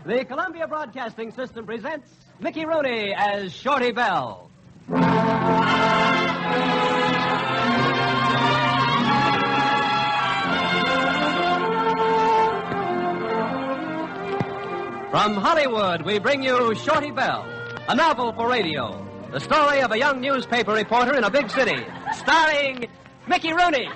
The Columbia Broadcasting System presents Mickey Rooney as Shorty Bell. From Hollywood, we bring you Shorty Bell, a novel for radio. The story of a young newspaper reporter in a big city, starring Mickey Rooney.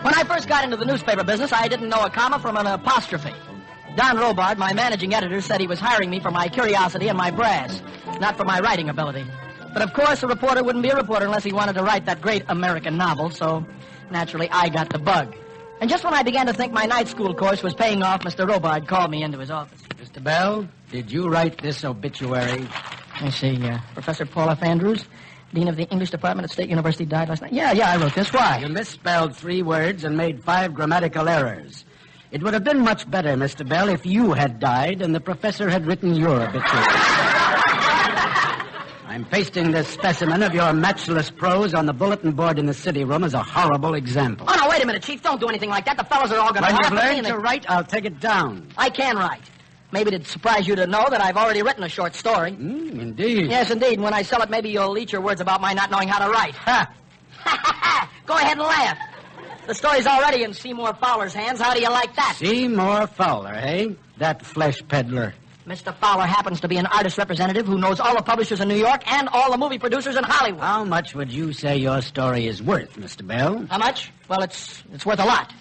When I first got into the newspaper business, I didn't know a comma from an apostrophe. Don Robard, my managing editor, said he was hiring me for my curiosity and my brass, not for my writing ability. But of course, a reporter wouldn't be a reporter unless he wanted to write that great American novel, so naturally I got the bug. And just when I began to think my night school course was paying off, Mr. Robard called me into his office. Mr. Bell, did you write this obituary? I see, Professor Paul F. Andrews, Dean of the English Department at State University, died last night. Yeah, I wrote this. Why? You misspelled 3 words and made 5 grammatical errors. It would have been much better, Mr. Bell, if you had died and the professor had written your obituary. I'm pasting this specimen of your matchless prose on the bulletin board in the city room as a horrible example. Oh, no, wait a minute, Chief. Don't do anything like that. The fellows are all going to When laugh you've at me learned and to write, I'll take it down. I can write. Maybe it'd surprise you to know that I've already written a short story. Indeed. Yes, indeed. And when I sell it, maybe you'll eat your words about my not knowing how to write. Ha! Go ahead and laugh. The story's already in Seymour Fowler's hands. How do you like that? Seymour Fowler, eh? That flesh peddler. Mr. Fowler happens to be an artist representative who knows all the publishers in New York and all the movie producers in Hollywood. How much would you say your story is worth, Mr. Bell? How much? Well, it's worth a lot.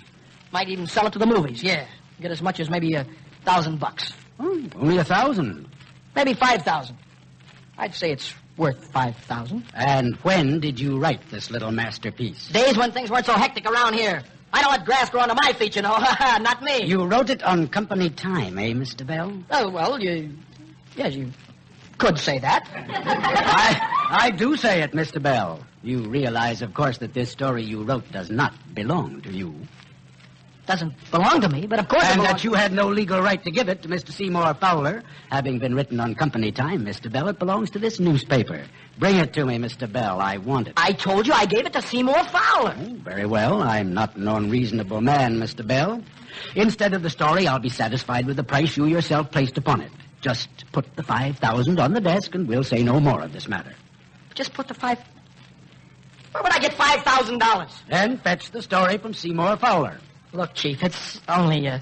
Might even sell it to the movies, yeah. Get as much as maybe $1,000. Only 1,000. Maybe 5,000. I'd say it's worth 5,000. And when did you write this little masterpiece? Days when things weren't so hectic around here. I don't let grass grow under my feet, you know. Not me. You wrote it on company time, eh, Mr. Bell? Oh, well, yes, you could say that. I do say it, Mr. Bell. You realize, of course, that this story you wrote does not belong to you. Doesn't belong to me, but of course it And belongs... that you had no legal right to give it to Mr. Seymour Fowler. Having been written on company time, Mr. Bell, it belongs to this newspaper. Bring it to me, Mr. Bell. I want it. I told you I gave it to Seymour Fowler. Oh, very well. I'm not an unreasonable man, Mr. Bell. Instead of the story, I'll be satisfied with the price you yourself placed upon it. Just put the 5,000 on the desk, and we'll say no more of this matter. Just put the 5... Where would I get $5,000? Then fetch the story from Seymour Fowler. Look, Chief, it's only a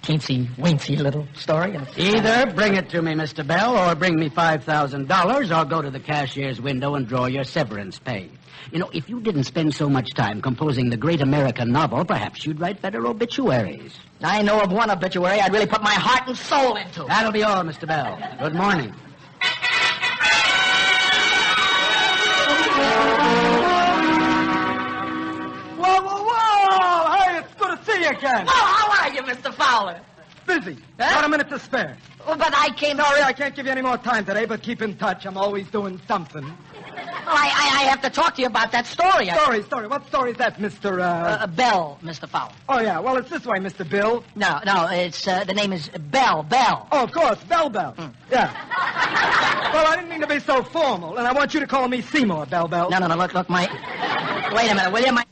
teensy-weensy little story. And Either bring it to me, Mr. Bell, or bring me $5,000, or go to the cashier's window and draw your severance pay. You know, if you didn't spend so much time composing the great American novel, perhaps you'd write better obituaries. I know of one obituary I'd really put my heart and soul into. That'll be all, Mr. Bell. Good morning. Again. Oh, how are you, Mr. Fowler? Busy. Huh? Got a minute to spare. Well, but I came... Sorry, I can't give you any more time today, but keep in touch. I'm always doing something. Well, I have to talk to you about that story. Story. What story is that, Mr. Bell, Mr. Fowler. Oh, yeah. Well, it's this way, Mr. Bill. No, it's, the name is Bell. Oh, of course, Bell. Yeah. Well, I didn't mean to be so formal, and I want you to call me Seymour, Bell. No, look, my... Wait a minute, will you? My...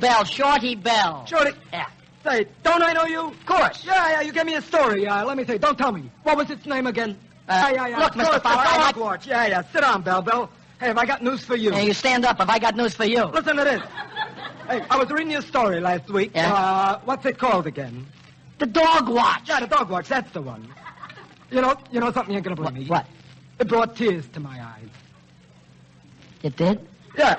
Bell, Shorty Bell. Shorty? Yeah. Say, don't I know you? Of course. Yeah, you gave me a story. Let me see. Don't tell me. What was its name again? Look, Mr. Fowler, the dog watch. Yeah. Sit down, Bell. Hey, have I got news for you? Yeah, you stand up. Have I got news for you? Listen to this. Hey, I was reading your story last week. Yeah? What's it called again? The Dog Watch. Yeah, the Dog Watch. That's the one. You know something you ain't gonna believe me. What? It brought tears to my eyes. It did? Yeah.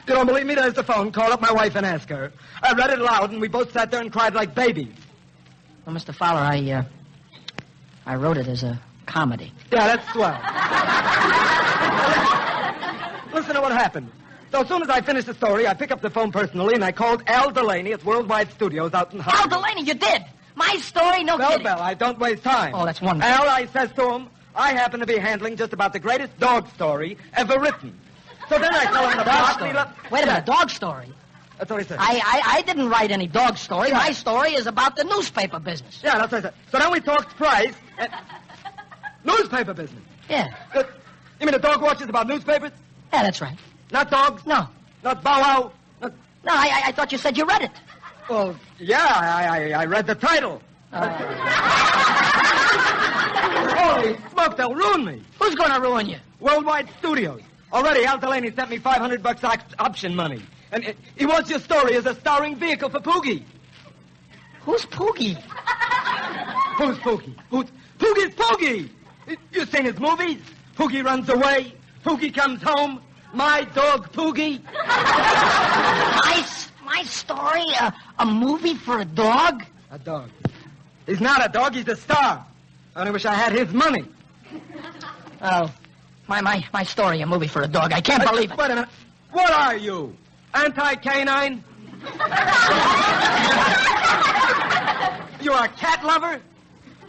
If you don't believe me, there's the phone. Call up my wife and ask her. I read it aloud, and we both sat there and cried like babies. Well, Mr. Fowler, I wrote it as a comedy. Yeah, that's swell. Listen to what happened. So as soon as I finished the story, I picked up the phone personally, and I called Al Delaney at Worldwide Studios out in Hollywood. Al Delaney, you did? My story? No kidding. Bell, I don't waste time. Oh, that's wonderful. Al, I says to him, I happen to be handling just about the greatest dog story ever written. So then I tell him the plot. Wait a minute, dog story? That's what he said. I didn't write any dog story. Yeah. My story is about the newspaper business. Yeah, that's what I said. So then we talked price. Newspaper business. Yeah. Good. You mean the dog watches about newspapers? Yeah, that's right. Not dogs? No. Not Bow Wow? No, I thought you said you read it. Well, yeah, I read the title. Holy smoke, they'll ruin me. Who's going to ruin you? Worldwide Studios. Already, Al Delaney sent me $500 option money. And he wants your story as a starring vehicle for Poogie. Who's Poogie? Who's Poogie? Poogie's Poogie! You seen his movies? Poogie runs away. Poogie comes home. My dog, Poogie. My story? A movie for a dog? A dog. He's not a dog, he's a star. I only wish I had his money. Oh, my story, a movie for a dog. I can't believe it. Wait a minute. What are you? Anti-canine? You're a cat lover?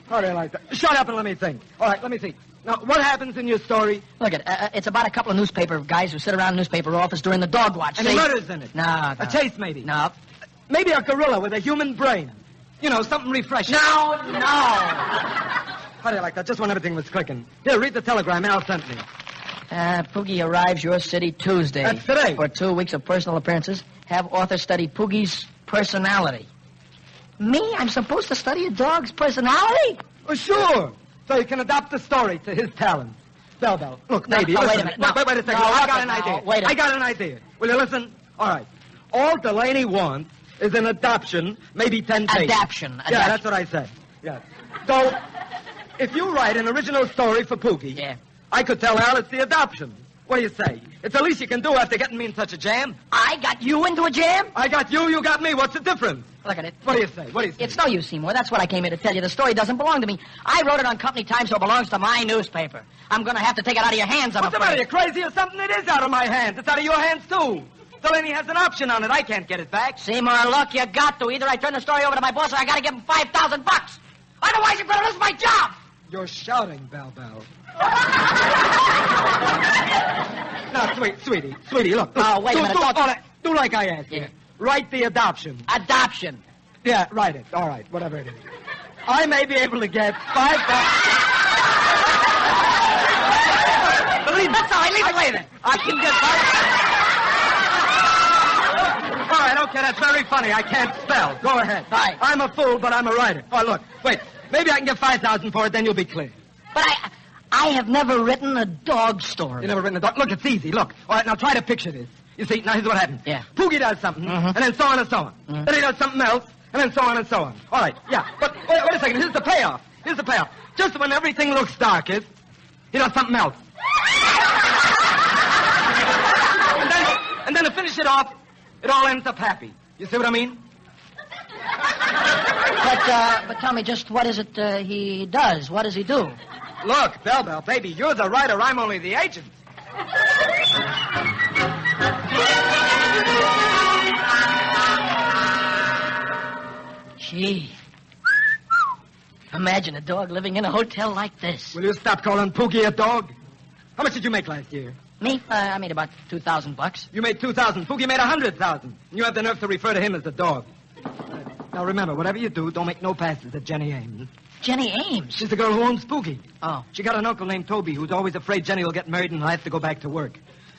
How do you like that? Shut up and let me think. All right, let me see. Now, what happens in your story? Look, it's about a couple of newspaper guys who sit around the newspaper office during the dog watch. Any murders in it? No. A chase, maybe? No. Maybe a gorilla with a human brain. You know, something refreshing. No. How do you like that? Just when everything was clicking. Here, read the telegram Al sent me. Poogie arrives your city Tuesday. That's today. For 2 weeks of personal appearances. Have author study Poogie's personality. Me? I'm supposed to study a dog's personality? Oh, sure. So you can adapt the story to his talent. Bell. Look, maybe. No, listen. wait a minute. Wait a second. No, I got an idea. wait a minute. I got an idea. Will you listen? All right. All Delaney wants is an adoption, maybe 10 pages. Adaption. Yeah, that's what I said. Yeah. So, if you write an original story for Poogie, Yeah. I could tell Al it's the adoption. What do you say? It's the least you can do after getting me in such a jam. I got you into a jam? I got you got me. What's the difference? Look at it. What do you say? It's no use, Seymour. That's what I came here to tell you. The story doesn't belong to me. I wrote it on company time, so it belongs to my newspaper. I'm going to have to take it out of your hands, I'm What's the afraid. matter? You crazy or something? It is out of my hands. It's out of your hands, too. Delaney has an option on it. I can't get it back. Seymour, look, you got to. Either I turn the story over to my boss or I got to give him $5,000. Otherwise, you're going to lose my job. You're shouting, Bell. Now, sweetie, look. Oh, wait a minute. Do like I asked. Yeah. Write the adoption. Adoption. Yeah, write it. All right, whatever it is. I may be able to get $5,000. Believe me. That's all right. Leave it lay there. I can get $5,000. All right, okay, that's very funny. I can't spell. Go ahead. Right. I'm a fool, but I'm a writer. Oh, look, wait. Maybe I can get $5,000 for it, then you'll be clear. But I have never written a dog story. You never written a dog? Look, it's easy. Look. All right, now try to picture this. You see, now here's what happened. Yeah. Poogie does something, and then so on and so on. Then he does something else, and then so on and so on. All right, yeah. But wait a second. Here's the payoff. Just when everything looks darkest, he does something else. and then to finish it off, it all ends up happy. You see what I mean? But tell me, just what is it he does? What does he do? Look, Bell, baby, you're the writer. I'm only the agent. Gee. Imagine a dog living in a hotel like this. Will you stop calling Poogie a dog? How much did you make last year? Me? I made about $2,000. You made $2,000. Poogie made $100,000. And you have the nerve to refer to him as a dog. Now remember, whatever you do, don't make no passes at Jenny Ames. Jenny Ames? She's the girl who owns Poogie. Oh. She got an uncle named Toby who's always afraid Jenny will get married and he'll have to go back to work.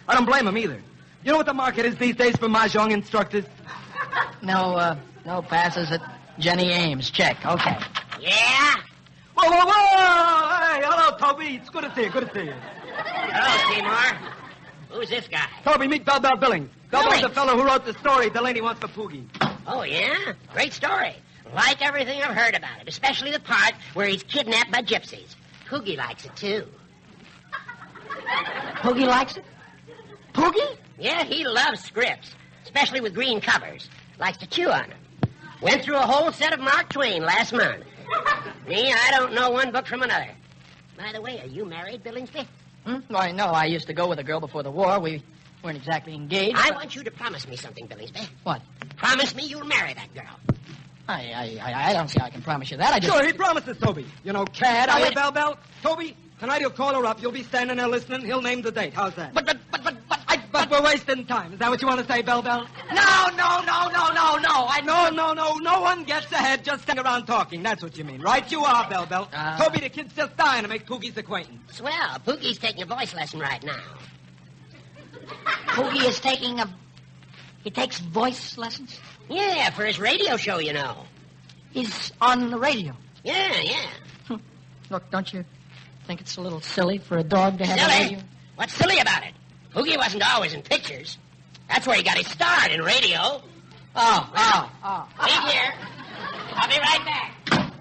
I don't blame him either. You know what the market is these days for mahjong instructors? No passes at Jenny Ames. Check. Okay. Yeah? Whoa! Hey, hello, Toby. It's good to see you. Hello, Seymour. Who's this guy? Toby, meet Bell Billings. Bell's Billings? the fellow who wrote the story Delaney wants for Poogie. Oh, yeah? Great story. Like everything I've heard about it, especially the part where he's kidnapped by gypsies. Poogie likes it, too. Poogie likes it? Poogie? Yeah, he loves scripts, especially with green covers. Likes to chew on them. Went through a whole set of Mark Twain last month. Me, I don't know one book from another. By the way, are you married, Billingsby? Why, no, I used to go with a girl before the war. We weren't exactly engaged. I want you to promise me something, Billingsby. What? Promise me you'll marry that girl. I don't see how I can promise you that. I just... Sure, he promises, Toby. You know, cad, Oh, are you, wait. Bell? Toby, tonight he'll call her up. You'll be standing there listening. He'll name the date. How's that? But But we're wasting time. Is that what you want to say, Bell Bell? No. No one gets ahead just sitting around talking. That's what you mean. Right you are, Bell Bell. Toby, the kid's just dying to make Poogie's acquaintance. Swell. Poogie's taking a voice lesson right now. Poogie is taking He takes voice lessons? Yeah, for his radio show, you know. He's on the radio. Yeah. Look, don't you think it's a little silly for a dog to have a radio? What's silly about it? Poogie wasn't always in pictures. That's where he got his start, in radio. Oh. Wait here. I'll be right back.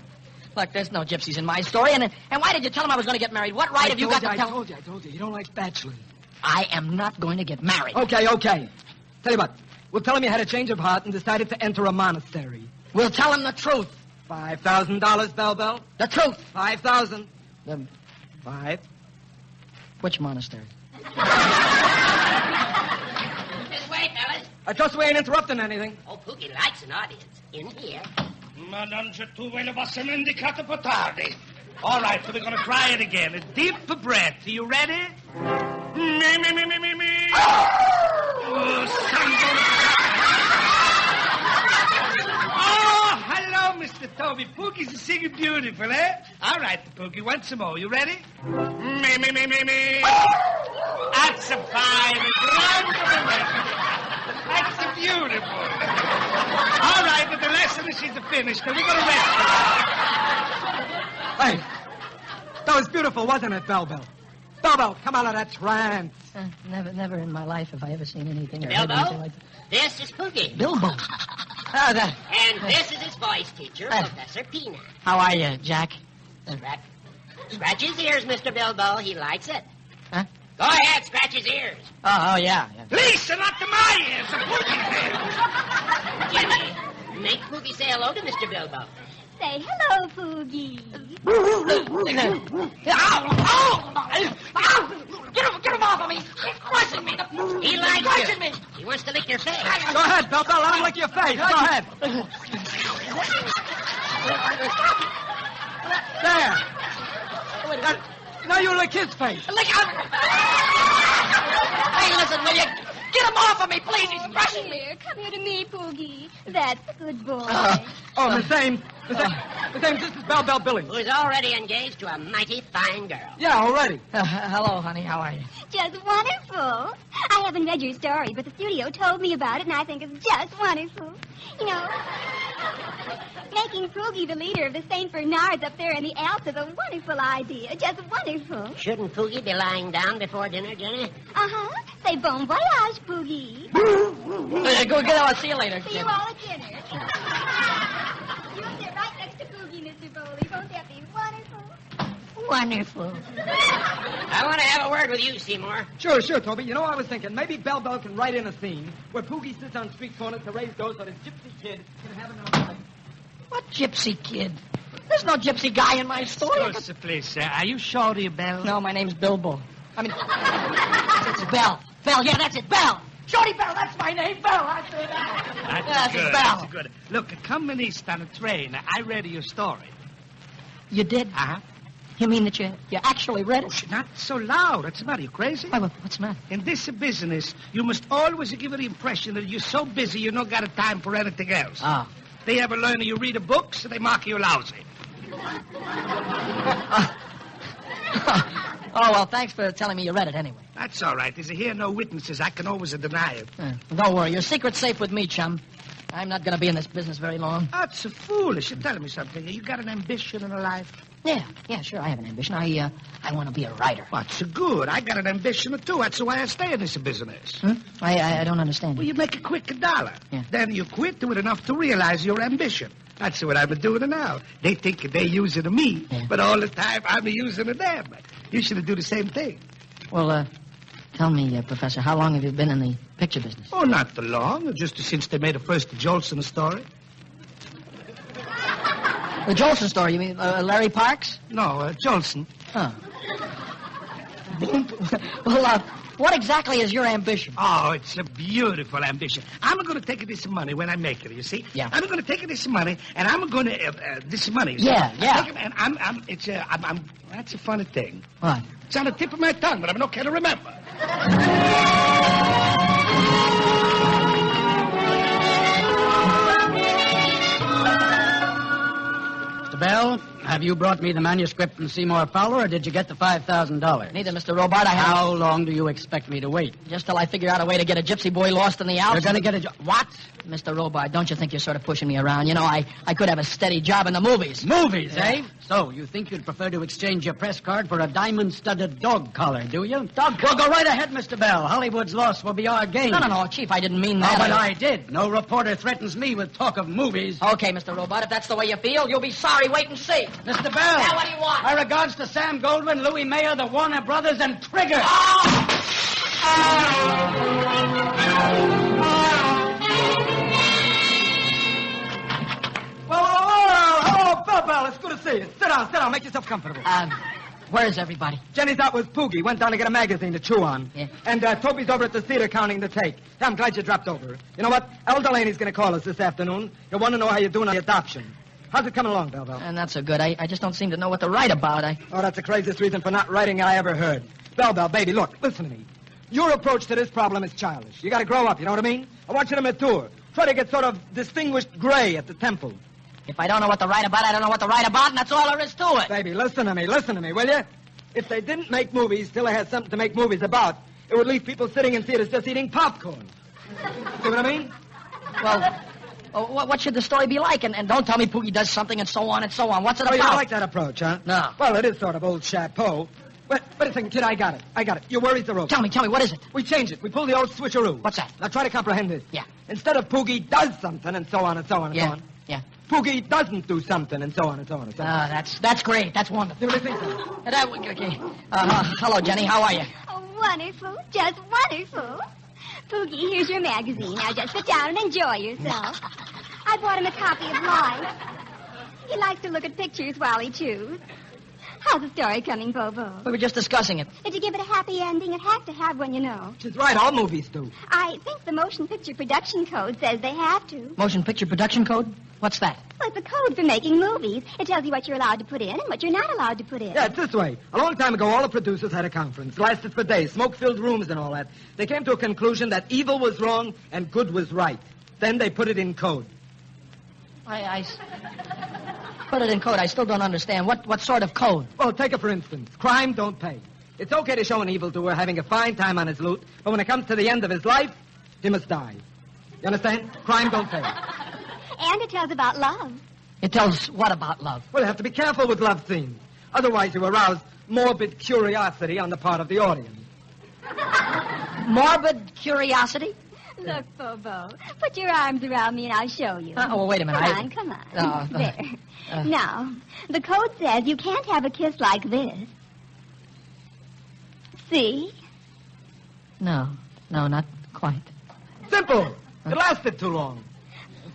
Look, there's no gypsies in my story, and why did you tell him I was going to get married? What right have you got to tell him? I told you. You don't like bachelors. I am not going to get married. Okay. Tell you what. We'll tell him you had a change of heart and decided to enter a monastery. We'll tell him the truth. $5,000, Bell Bell. The truth. 5,000. The 5. Which monastery? This way, fellas. I trust we ain't interrupting anything. Oh, Poogie likes an audience. In here. All right, so we're going to try it again. A deep breath. Are you ready? Me. Oh, hello, Mr. Toby. Poogie's singing beautiful, eh? All right, Poogie, once more. You ready? Me. That's a fine. That's a beautiful. All right, but the lesson is finished, and we're going to rest her. Hey, that was beautiful, wasn't it, Bell Bell? Bell Bell, come out of that trance. Never in my life have I ever seen anything or heard anything Bilbo, like this is Poogie. Bilbo. And this is his voice teacher, Professor Peanut. How are you, Jack? Scratch his ears, Mr. Bilbo. He likes it. Huh? Go ahead, scratch his ears. Oh, yeah. Lisa, not to my ears. The Poogie's ears. Jimmy, make Poogie say hello to Mr. Bilbo. Say hello, Poogie. Get him off of me! He's crushing me! He likes crushing you. me! He wants to lick your face. Go ahead, Bell Bell. Let him lick your face. Go ahead. There. Now you lick his face. Hey, listen, will you get him off of me, please? He's crushing me. Come here to me, Poogie. That's a good boy. Miss Ames, this is Bell Bell Billy. Who's already engaged to a mighty fine girl. Yeah, already. Hello, honey. How are you? Just wonderful. I haven't read your story, but the studio told me about it, and I think it's just wonderful. You know, making Poogie the leader of the St. Bernards up there in the Alps is a wonderful idea. Just wonderful. Shouldn't Poogie be lying down before dinner, Jenny? Uh-huh. Say bon voyage, Poogie. Go get on. See you later. See you all at dinner. You'll sit right next to Poogie, Mr. Bowley. Won't that be wonderful? Wonderful. I want to have a word with you, Seymour. Sure, Toby. You know, I was thinking maybe Bell Bell can write in a scene where Poogie sits on street corners to raise dough so this gypsy kid can have enough life. What gypsy kid? There's no gypsy guy in my story. Excuse me, please, sir. Are you Shorty Bell? No, my name's Bilbo. I mean, it's Bell. Bell, yeah, that's it, Bell. Shorty Bell, that's my name, Bell. That's it. That's Bell. That's good. Look, coming east on a train, I read your story. You did? Uh-huh. You mean that you actually read it? Not so loud. What's the matter? You crazy? Why, what's the matter? In this business, you must always give the impression that you're so busy you don't got a time for anything else. Oh. They ever learn that you read a book, so they mark you lousy. Oh, well, thanks for telling me you read it anyway. That's all right. There's here no witnesses. I can always deny it. Don't worry. Your secret's safe with me, chum. I'm not going to be in this business very long. That's foolish. You're telling me something. You got an ambition in life? Yeah, sure, I have an ambition. I want to be a writer. What's good? I got an ambition, too. That's why I stay in this business. I don't understand. Well, you make a quick $1. Yeah. Then you quit with enough to realize your ambition. That's what I'm doing now. They think they're using me, but all the time I'm using them. You should do the same thing. Well, tell me, Professor, how long have you been in the picture business? Oh, not too long. Just since they made the first Jolson story. The Jolson story, you mean Larry Parks? No, Jolson. Huh. Well, what exactly is your ambition? Oh, it's a beautiful ambition. I'm going to take this money when I make it, you see? Yeah. I'm going to take this money, and I'm going to, this money. Yeah. And that's a funny thing. What? It's on the tip of my tongue, but I'm not going to remember. Bell, have you brought me the manuscript from Seymour Fowler, or did you get the $5,000? Neither, Mr. Robart. How long do you expect me to wait? Just till I figure out a way to get a gypsy boy lost in the Alps. You're going to get a What? Mr. Robart, don't you think you're sort of pushing me around? You know, I could have a steady job in the movies. Movies, eh? So, you think you'd prefer to exchange your press card for a diamond-studded dog collar, do you? Dog Well, go right ahead, Mr. Bell. Hollywood's loss will be our gain. No, Chief, I didn't mean Oh, that. but I did. No reporter threatens me with talk of movies. Okay, Mr. Robart, if that's the way you feel, you'll be sorry. Wait and see. Mr. Bell. Yeah, what do you want? My regards to Sam Goldwyn, Louis Mayer, the Warner Brothers, and Trigger. Hello, Bell. It's good to see you. Sit down. Make yourself comfortable. Where's everybody? Jenny's out with Poogie. Went down to get a magazine to chew on. Yeah. And Toby's over at the theater counting the take. Yeah, I'm glad you dropped over. You know what? Al Delaney's going to call us this afternoon. He'll want to know how you're doing on the adoption. How's it coming along, Bell? Not so good. I just don't seem to know what to write about. Oh, that's the craziest reason for not writing I ever heard. Bell, baby, look, listen to me. Your approach to this problem is childish. You got to grow up, you know what I mean? I want you to mature. Try to get sort of distinguished gray at the temple. If I don't know what to write about, I don't know what to write about, and that's all there is to it. Baby, listen to me, will you? If they didn't make movies till they had something to make movies about, it would leave people sitting in theaters just eating popcorn. See what I mean? Well, what should the story be like? And don't tell me Poogie does something and so on and so on. What's it Oh, about? you don't like that approach, huh? No. Well, it is sort of old chapeau. Wait a second, kid, I got it. Your worries are over. Tell me, what is it? We change it. We pull the old switcheroo. What's that? Now try to comprehend this. Yeah. Instead of Poogie does something and so on and so on and so on. Yeah. Poogie doesn't do something and so on and so on and so on. That's great. That's wonderful. Do you really think so? Okay. Hello, Jenny. How are you? Oh, wonderful. Just wonderful. Poogie, here's your magazine. Now just sit down and enjoy yourself. I bought him a copy of Life. He likes to look at pictures while he chews. How's the story coming, Bobo? We were just discussing it. If you give it a happy ending, it has to have one, you know. She's right. All movies do. I think the Motion Picture Production Code says they have to. Motion Picture Production Code? What's that? Well, it's a code for making movies. It tells you what you're allowed to put in and what you're not allowed to put in. Yeah, it's this way. A long time ago, all the producers had a conference. Lasted for days. Smoke-filled rooms and all that. They came to a conclusion that evil was wrong and good was right. Then they put it in code. I put it in code. I still don't understand. What sort of code? Well, take it for instance. Crime don't pay. It's okay to show an evildoer having a fine time on his loot, but when it comes to the end of his life, he must die. You understand? Crime don't pay. And it tells about love. It tells what about love? Well, you have to be careful with love scenes. Otherwise, you arouse morbid curiosity on the part of the audience. Morbid curiosity? Look, Bobo, put your arms around me and I'll show you. Well, wait a minute. Come on. There. Now, the code says you can't have a kiss like this. See? No, not quite. Simple. It lasted too long.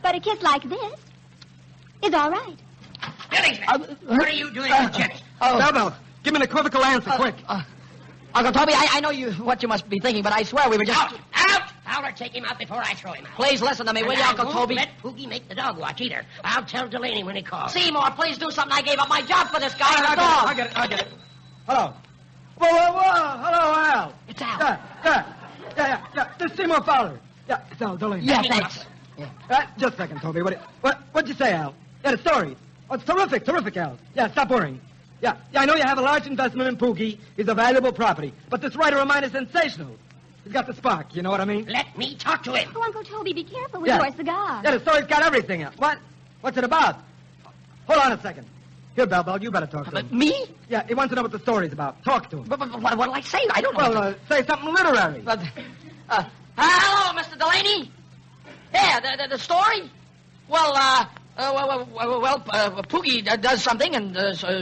But a kiss like this is all right. Billy, what are you doing with chips? Bell, give me an equivocal answer, quick. Uncle Toby, I know what you must be thinking, but I swear we were just... Out! Fowler, take him out before I throw him out. Please listen to me, will you, Uncle Toby? Let Poogie make the dog watch either. I'll tell Delaney when he calls. Seymour, please do something. I gave up my job for this guy and the I dog. get it. Hello. Whoa. Hello, Al. It's Al. Yeah. This is Seymour Fowler. Yeah, it's Al Delaney. Yeah, thanks. Just a second, Toby. What'd you say, Al? Yeah, the story. Oh, it's terrific, Al. Yeah, stop worrying. Yeah, I know you have a large investment in Poogie. He's a valuable property. But this writer of mine is sensational. He's got the spark, you know what I mean? Let me talk to him. Oh, Uncle Toby, be careful with your cigar. Yeah, the story's got everything. What? What's it about? Hold on a second. Here, Bell, you better talk to him. Me? Yeah, he wants to know what the story's about. Talk to him. But what'll I say? I don't know. Well, say something literary. Hello, Mr. Delaney? Yeah, the story? Well, Poogie does something and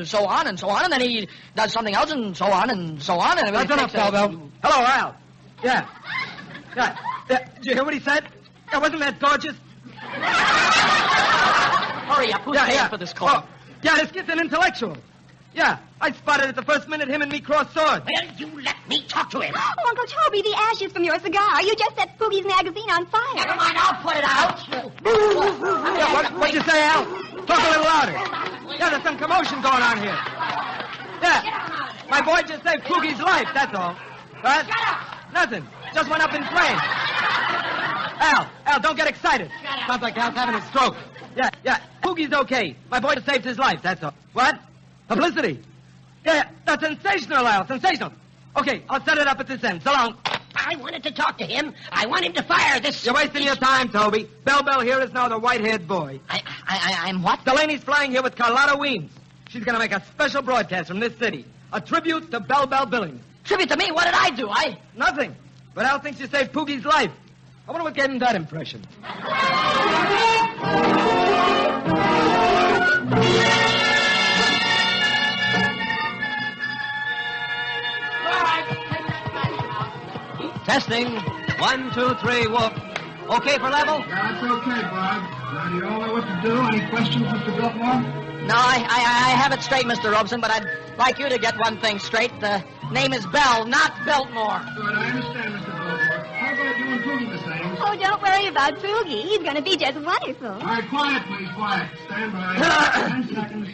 so on and so on, and then he does something else and so on and so on. And that's enough, Bell. Hello, Al. Yeah. Did you hear what he said? Yeah, wasn't that gorgeous? Hurry up. Who's paying for this call? Oh, yeah, this kid's an intellectual. Yeah, I spotted at the first minute him and me crossed swords. Well, you let me talk to him. Oh, Uncle Toby, the ashes from your cigar. You just set Poogie's magazine on fire. Never mind, I'll put it out. Yeah, what'd you say, Al? Talk a little louder. Yeah, there's some commotion going on here. Yeah, my boy just saved Poogie's life, that's all. Right? Shut up. Nothing. Just went up in flames. Al, don't get excited. Sounds like Al's having a stroke. Yeah. Poogie's okay. My boy saved his life, that's all. What? Publicity? Yeah, that's sensational, Al. Sensational. Okay, I'll set it up at this end. So long. I wanted to talk to him. I want him to fire this... You're wasting your time, Toby. Bell here is now the white-haired boy. I'm what? Delaney's flying here with Carlotta Weems. She's going to make a special broadcast from this city. A tribute to Bell Billings. Tribute to me? What did I do? Nothing. But Al thinks you saved Poogie's life. I wonder what gave him that impression. Testing. 1, 2, 3, whoop. Okay for level? Yeah, that's okay, Bob. Now, do you all know what to do? Any questions, Mr. Biltmore? No, I have it straight, Mr. Robeson, but I'd like you to get one thing straight. The name is Bell, not Biltmore. Good, I understand, Mr. Biltmore. How about you and Poogie, Miss Ames? Oh, don't worry about Poogie. He's going to be just wonderful. All right, quiet, please, quiet. Stand by. 10 seconds.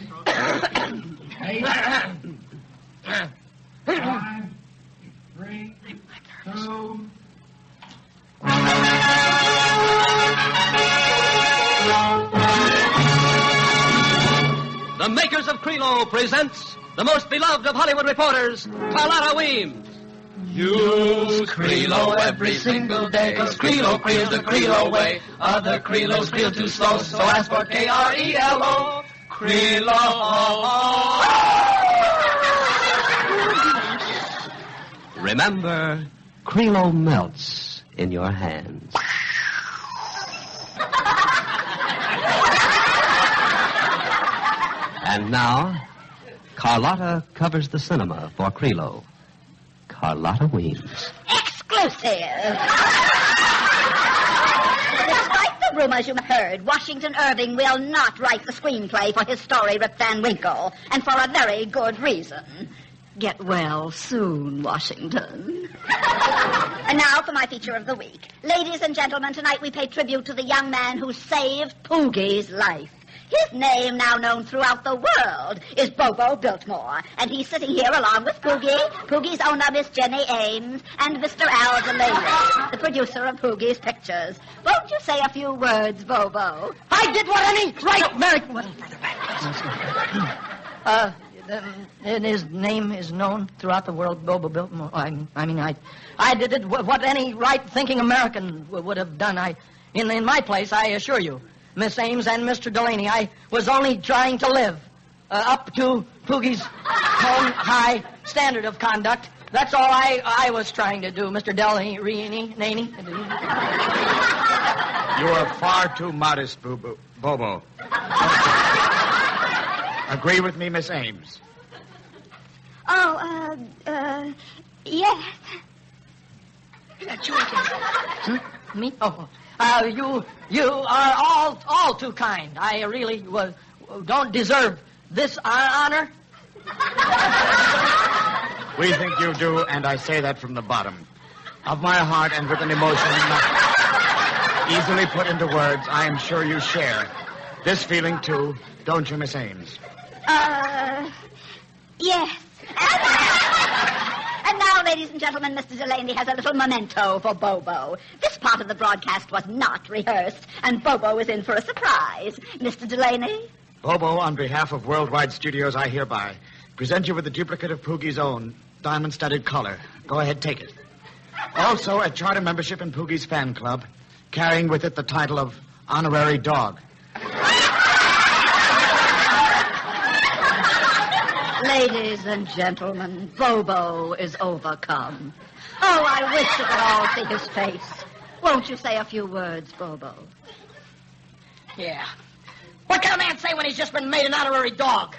8, 5, 3, 2... The makers of Krilo presents the most beloved of Hollywood reporters, Carlotta Weems. Use Krilo every single day, 'cause Krilo creels the Krilo way. Other Krilos creel too slow, so ask for Krelo. Krilo. Remember, Krilo melts in your hands. And now, Carlotta covers the cinema for Krilo. Carlotta Weems. Exclusive. Despite the rumors you have heard, Washington Irving will not write the screenplay for his story Rip Van Winkle, and for a very good reason. Get well soon, Washington. And now for my feature of the week. Ladies and gentlemen, tonight we pay tribute to the young man who saved Poogie's life. His name, now known throughout the world, is Bobo Biltmore, and he's sitting here along with Poogie, Poogie's owner, Miss Jenny Ames, and Mr. Al Delaney, the producer of Poogie's pictures. Won't you say a few words, Bobo? I did what any right American... And his name is known throughout the world, Bobo Biltmore. I did what any right-thinking American would have done. In my place, I assure you, Miss Ames and Mr. Delaney, I was only trying to live up to Poogie's own high standard of conduct. That's all I was trying to do, Mr. Delaney. You are far too modest, Bobo. Agree with me, Miss Ames? Oh, yes. That's you again. Me? Oh, you are all too kind. I really don't deserve this honor. We think you do, and I say that from the bottom of my heart and with an emotion not easily put into words. I am sure you share this feeling, too, don't you, Miss Ames? Yes. And now, ladies and gentlemen, Mr. Delaney has a little memento for Bobo. This part of the broadcast was not rehearsed, and Bobo is in for a surprise. Mr. Delaney? Bobo, on behalf of Worldwide Studios, I hereby present you with a duplicate of Poogie's own diamond-studded collar. Go ahead, take it. Also, a charter membership in Poogie's fan club, carrying with it the title of honorary dog. Ladies and gentlemen, Bobo is overcome. Oh, I wish you could all see his face. Won't you say a few words, Bobo? Yeah. What can a man say when he's just been made an honorary dog?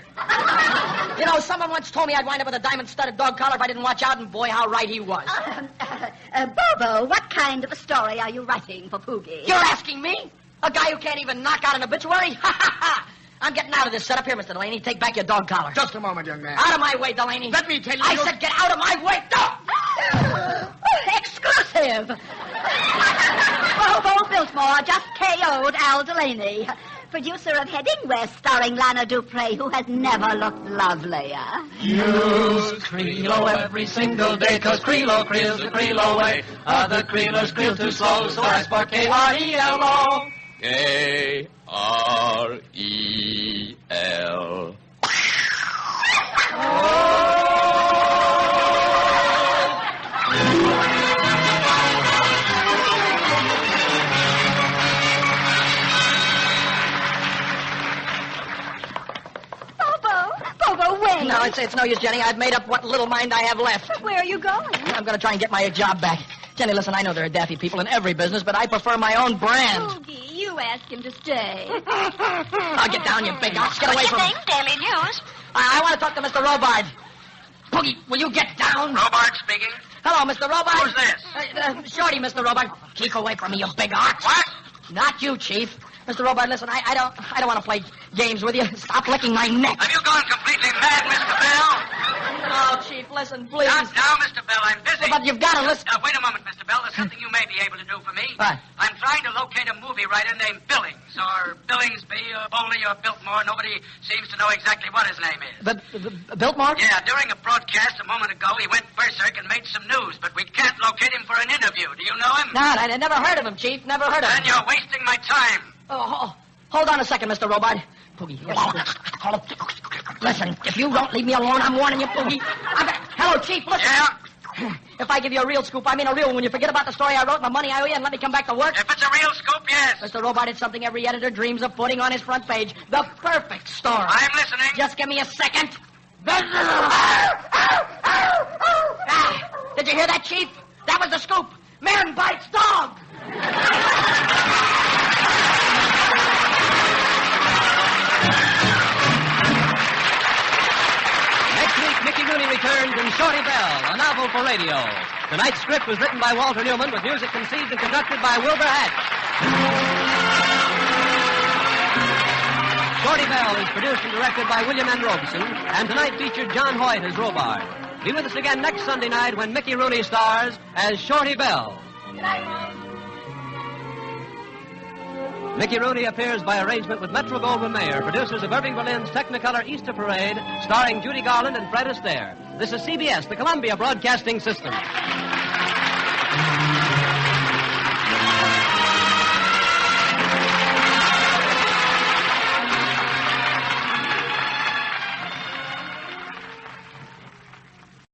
You know, someone once told me I'd wind up with a diamond-studded dog collar if I didn't watch out, and boy, how right he was. Bobo, what kind of a story are you writing for Poogie? You're asking me? A guy who can't even knock out an obituary? Ha, ha, ha! I'm getting out of this setup here, Mr. Delaney. Take back your dog collar. Just a moment, young man. Out of my way, Delaney. Let me tell you... I said get out of my way. Exclusive! Bobo Biltmore just KO'd Al Delaney, producer of Heading West, starring Lana Dupre, who has never looked lovelier. Use Krilo every single day, 'cause Krilo creels the Krilo way. Other Krilos creel too slow, so ask for Krelo. K-R-E-L-O. R-E-L. Pogo, wait. No, it's no use, Jenny. I've made up what little mind I have left. But where are you going? I'm going to try and get my job back. Jenny, listen, I know there are daffy people in every business, but I prefer my own brand. Poogie, you ask him to stay. I'll get down, you big ox. Get away from me. Daily News. I want to talk to Mr. Robard. Poogie, will you get down? Robart speaking. Hello, Mr. Robard. Who's this? Shorty, Mr. Robard. Keep away from me, you big ox. What? Not you, Chief. Mr. Robard, listen, I don't want to play games with you. Stop licking my neck. Have you gone completely mad, Mr. Bell? Oh, Chief, listen, please. Now, Mr. Bell, I'm busy. But you've got to listen. Now, wait a moment, Mr. Bell. There's something you may be able to do for me. What? I'm trying to locate a movie writer named Billings, or Billingsby, or Bowley, or Biltmore. Nobody seems to know exactly what his name is. Biltmore? Yeah, during a broadcast a moment ago, he went berserk and made some news, but we can't locate him for an interview. Do you know him? No, I never heard of him, Chief. Never heard of him. Then you're wasting my time. Oh, hold on a second, Mr. Robard. Poogie, listen, if you don't leave me alone, I'm warning you, Poogie. Hello, Chief, listen. Yeah? If I give you a real scoop, I mean a real one. When you forget about the story I wrote and the money I owe you and let me come back to work. If it's a real scoop, yes. Mr. Robard, it's something every editor dreams of putting on his front page. The perfect story. I'm listening. Just give me a second. Did you hear that, Chief? That was the scoop. Man bites dog. Next week, Mickey Rooney returns in Shorty Bell, a novel for radio. Tonight's script was written by Walter Newman with music conceived and conducted by Wilbur Hatch. Shorty Bell is produced and directed by William N. Robeson, and tonight featured John Hoyt as Robard. Be with us again next Sunday night when Mickey Rooney stars as Shorty Bell. Mickey Rooney appears by arrangement with Metro-Goldwyn-Mayer, producers of Irving Berlin's Technicolor Easter Parade, starring Judy Garland and Fred Astaire. This is CBS, the Columbia Broadcasting System.